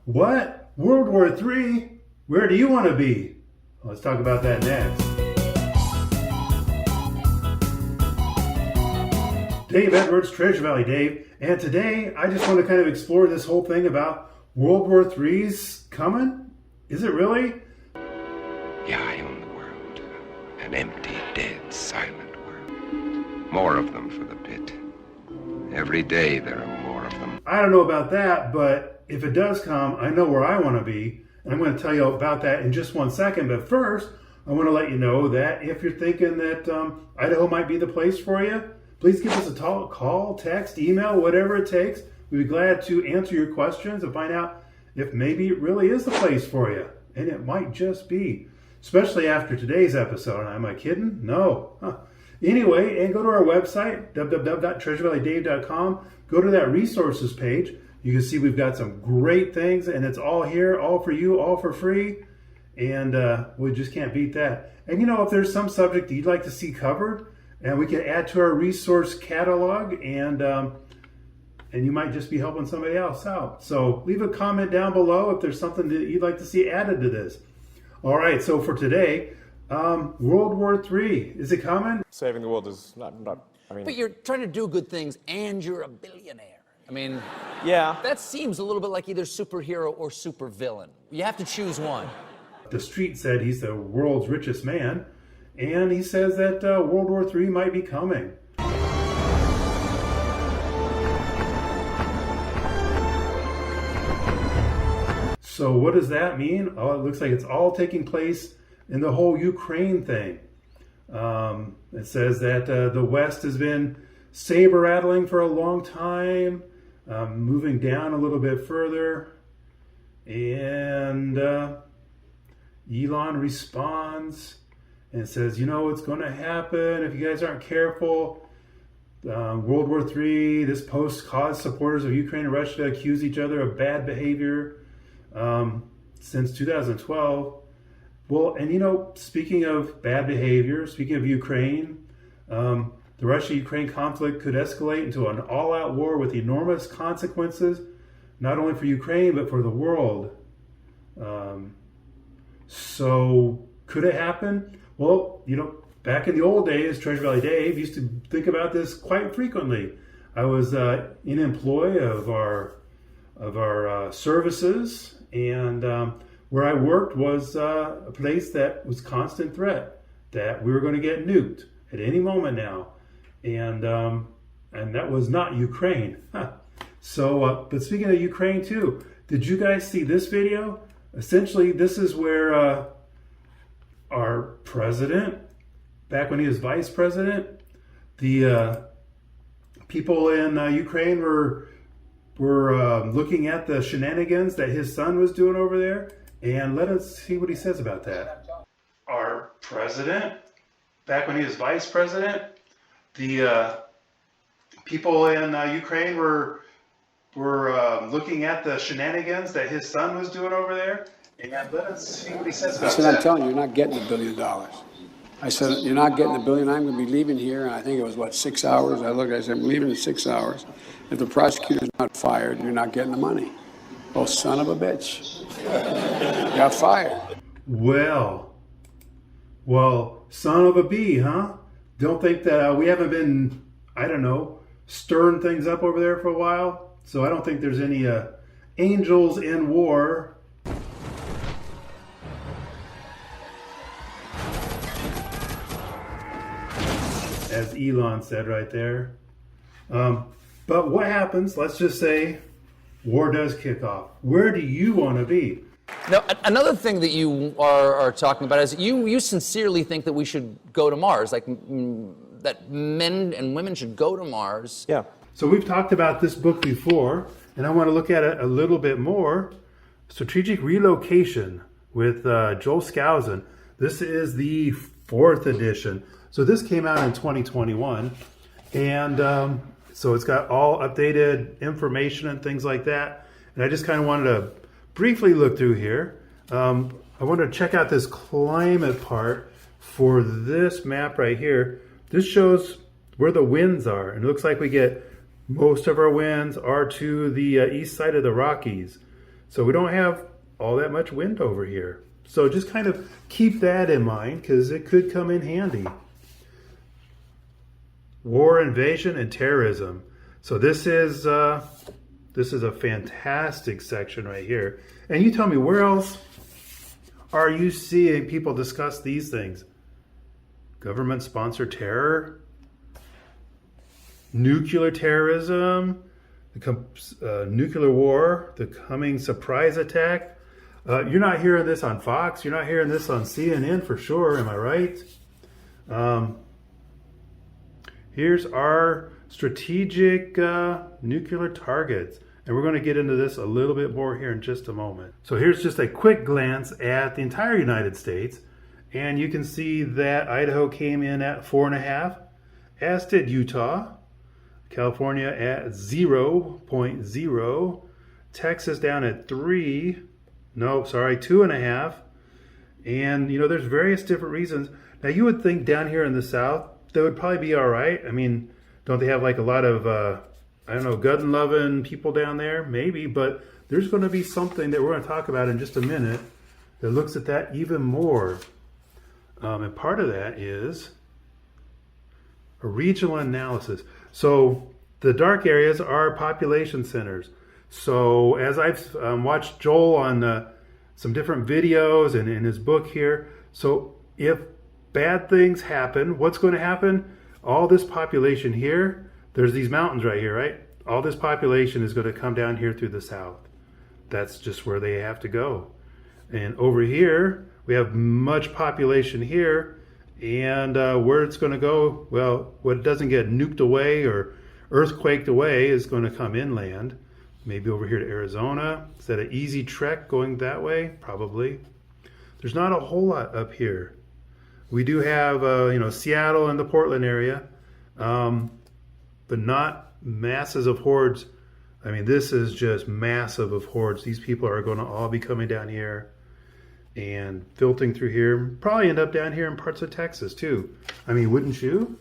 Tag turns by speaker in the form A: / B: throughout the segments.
A: What? World War III? Where do you want to be? Let's talk about that next. Dave Edwards, Treasure Valley Dave, and today I just want to kind of explore this whole thing about World War III's coming. Is it really?
B: Yeah, I own the world. An empty, dead, silent world. More of them for the pit. Every day there are more of them.
A: I don't know about that, but if it does come, I know where I want to be. And I'm going to tell you about that in just 1 second. But first, I want to let you know that if you're thinking that Idaho might be the place for you, please give us a call, text, email, whatever it takes. We'd be glad to answer your questions and find out if maybe it really is the place for you. And it might just be, especially after today's episode. Am I kidding? No. Huh. Anyway, and go to our website, www.treasurevalleydave.com. Go to that resources page. You can see we've got some great things, and it's all here, all for you, all for free. And we just can't beat that. And you know, if there's some subject that you'd like to see covered, and we can add to our resource catalog, and you might just be helping somebody else out. So leave a comment down below if there's something that you'd like to see added to this. All right, so for today, World War III, is it coming?
C: Saving the world is not I mean...
D: But you're trying to do good things and you're a billionaire. I mean...
C: Yeah.
D: That seems a little bit like either superhero or supervillain. You have to choose one.
A: The street said he's the world's richest man, and he says that World War III might be coming. So what does that mean? Oh, it looks like it's all taking place in the whole Ukraine thing. It says that the West has been saber-rattling for a long time, moving down a little bit further. And Elon responds and says, you know, it's going to happen if you guys aren't careful. World War III, this post caused supporters of Ukraine and Russia to accuse each other of bad behavior since 2012. Well, and you know, speaking of bad behavior, speaking of Ukraine, the Russia-Ukraine conflict could escalate into an all-out war with enormous consequences, not only for Ukraine, but for the world. So could it happen? Well, you know, back in the old days, Treasure Valley Dave used to think about this quite frequently. I was in employ of our services, and where I worked was a place that was constant threat that we were going to get nuked at any moment now, and that was not Ukraine. So, but speaking of Ukraine too, did you guys see this video? Essentially, this is where our president, back when he was vice president, the people in Ukraine were looking at the shenanigans that his son was doing over there, and let us see what he says about that. Our president, back when he was vice president, the people in Ukraine were looking at the shenanigans that his son was doing over there, and let us see what he says about that.
E: I said, I'm telling you, you're not getting $1 billion. I said, you're not getting $1 billion. I'm going to be leaving here, and I think it was, what, 6 hours? I said, I'm leaving in 6 hours. If the prosecutor's not fired, you're not getting the money. Oh, son of a bitch. Got fired.
A: Well, son of a bee, huh? Don't think that we haven't been, I don't know, stirring things up over there for a while. So I don't think there's any angels in war. As Elon said right there. But what happens, let's just say, war does kick off. Where do you want to be?
D: Now, another thing that you are talking about is you sincerely think that we should go to Mars, like that men and women should go to Mars.
C: Yeah.
A: So we've talked about this book before, and I want to look at it a little bit more. Strategic Relocation with Joel Skousen. This is the 4th edition. So this came out in 2021, and so it's got all updated information and things like that. And I just kind of wanted to briefly look through here. I wanted to check out this climate part for this map right here. This shows where the winds are, and it looks like we get most of our winds are to the east side of the Rockies. So we don't have all that much wind over here. So just kind of keep that in mind because it could come in handy. War, invasion, and terrorism. So this is a fantastic section right here. And you tell me, where else are you seeing people discuss these things? Government-sponsored terror, nuclear terrorism, the nuclear war, the coming surprise attack. You're not hearing this on Fox. You're not hearing this on CNN for sure. Am I right? Here's our strategic nuclear targets. And we're going to get into this a little bit more here in just a moment. So here's just a quick glance at the entire United States. And you can see that Idaho came in at 4.5, as did Utah. California at 0.0. Texas down at 2.5. And, you know, there's various different reasons. Now, you would think down here in the South, that would probably be all right. I mean, don't they have like a lot of, I don't know, gun-loving people down there? Maybe, but there's going to be something that we're going to talk about in just a minute that looks at that even more. And part of that is a regional analysis. So the dark areas are population centers. So as I've watched Joel on some different videos and in his book here, so if bad things happen, what's going to happen? All this population here, there's these mountains right here, right? All this population is going to come down here through the south. That's just where they have to go. And over here, we have much population here. And where it's going to go, well, what doesn't get nuked away or earthquaked away is going to come inland. Maybe over here to Arizona. Is that an easy trek going that way? Probably. There's not a whole lot up here. We do have, Seattle and the Portland area, but not masses of hordes. I mean, this is just massive of hordes. These people are going to all be coming down here and filtering through here. Probably end up down here in parts of Texas too. I mean, wouldn't you?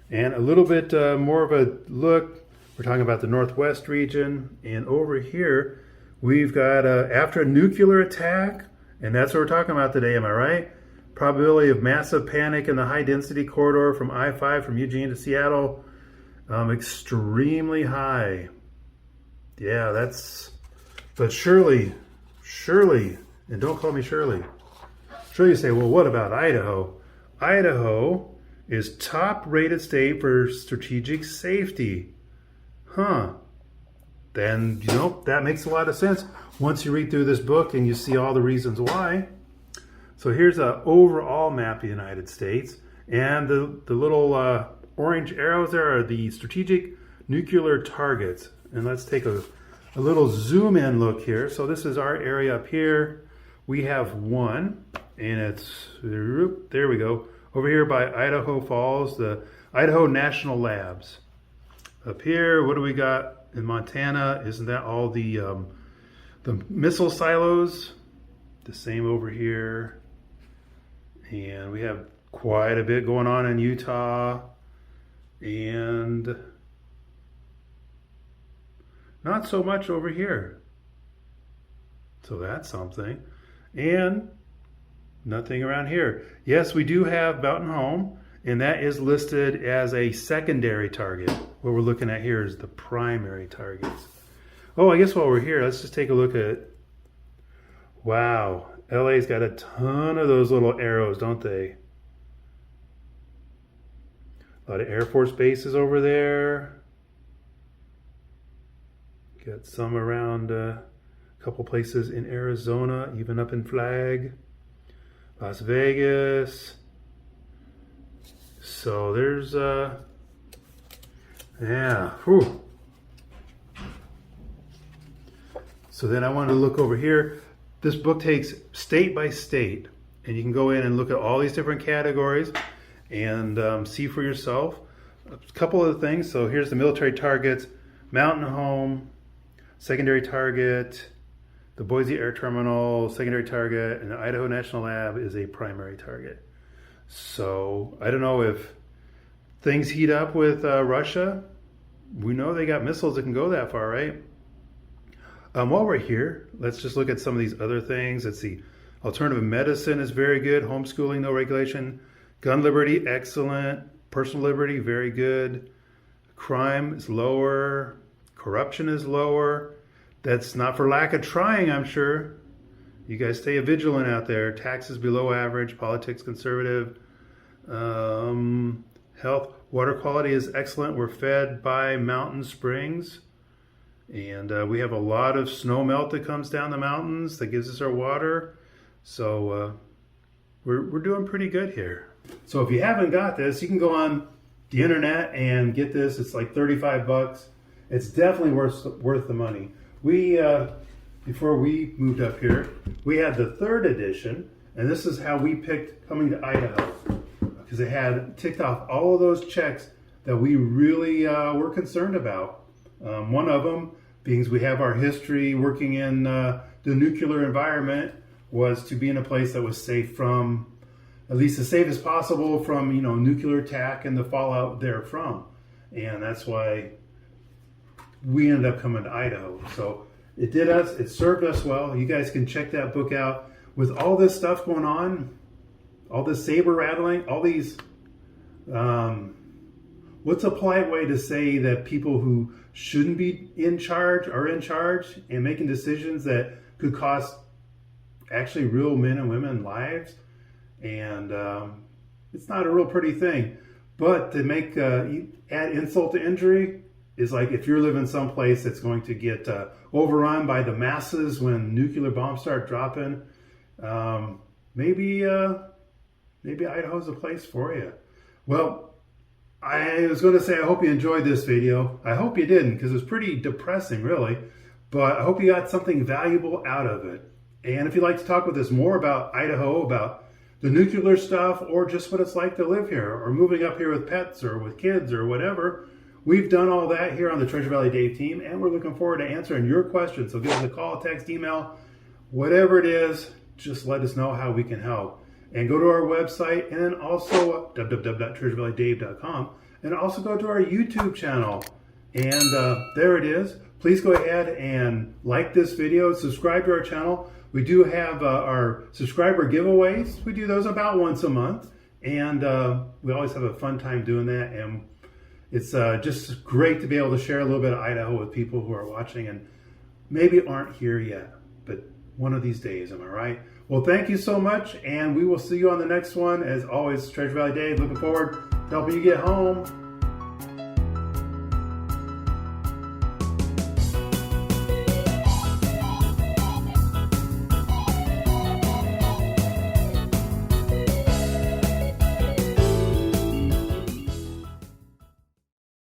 A: And a little bit more of a look. We're talking about the Northwest region, and over here we've got after a nuclear attack, and that's what we're talking about today, am I right? Probability of massive panic in the high density corridor from I-5 from Eugene to Seattle, extremely high. Yeah, but Shirley, and don't call me Shirley. Shirley, you say, well, what about Idaho? Idaho is top rated state for strategic safety. Huh. Then, that makes a lot of sense once you read through this book and you see all the reasons why. So here's an overall map of the United States. And the little orange arrows there are the strategic nuclear targets. And let's take a little zoom in look here. So this is our area up here. We have one, and it's, there we go, over here by Idaho Falls, the Idaho National Labs. Up here, what do we got in Montana? Isn't that all the missile silos? The same over here. And we have quite a bit going on in Utah. And not so much over here. So that's something. And nothing around here. Yes, we do have Mountain Home, and that is listed as a secondary target. What we're looking at here is the primary targets. Oh, I guess while we're here, let's just take a look at, wow, LA's got a ton of those little arrows, don't they? A lot of Air Force bases over there. Got some around a couple places in Arizona, even up in Flag. Las Vegas. So there's, yeah, whew. So then I want to look over here. This book takes state by state, and you can go in and look at all these different categories and see for yourself a couple of things. So here's the military targets, Mountain Home, secondary target, the Boise Air Terminal, secondary target, and the Idaho National Lab is a primary target. So I don't know if things heat up with Russia, we know they got missiles that can go that far, right? While we're here, let's just look at some of these other things. Let's see. Alternative medicine is very good. Homeschooling, no regulation. Gun liberty, excellent. Personal liberty, very good. Crime is lower. Corruption is lower. That's not for lack of trying, I'm sure. You guys stay vigilant out there. Taxes below average. Politics conservative. Health, water quality is excellent. We're fed by mountain springs. And we have a lot of snow melt that comes down the mountains that gives us our water. So we're doing pretty good here. So if you haven't got this, you can go on the internet and get this. It's like $35. It's definitely worth the money. We before we moved up here, we had the 3rd edition, and this is how we picked coming to Idaho, because it had ticked off all of those checks that we really were concerned about. One of them, being we have our history working in the nuclear environment, was to be in a place that was safe from, at least as safe as possible from, nuclear attack and the fallout therefrom. And that's why we ended up coming to Idaho. So it served us well. You guys can check that book out. With all this stuff going on, all this saber rattling, all these, what's a polite way to say that people who shouldn't be in charge are in charge and making decisions that could cost actually real men and women lives? And it's not a real pretty thing. But to make add insult to injury is like if you're living someplace that's going to get overrun by the masses when nuclear bombs start dropping, maybe Idaho's a place for you. Well, I was going to say I hope you enjoyed this video. I hope you didn't, because it was pretty depressing, really. But I hope you got something valuable out of it. And if you'd like to talk with us more about Idaho, about the nuclear stuff, or just what it's like to live here, or moving up here with pets or with kids or whatever, we've done all that here on the Treasure Valley Dave team, and we're looking forward to answering your questions. So give us a call, text, email, whatever it is, just let us know how we can help. And go to our website, and then also www.treasurevalleydave.com, and also go to our YouTube channel. And there it is. Please go ahead and like this video, subscribe to our channel. We do have our subscriber giveaways. We do those about once a month, and we always have a fun time doing that. And it's just great to be able to share a little bit of Idaho with people who are watching and maybe aren't here yet, but one of these days, am I right? Well, thank you so much, and we will see you on the next one. As always, Treasure Valley Dave, looking forward to helping you get home.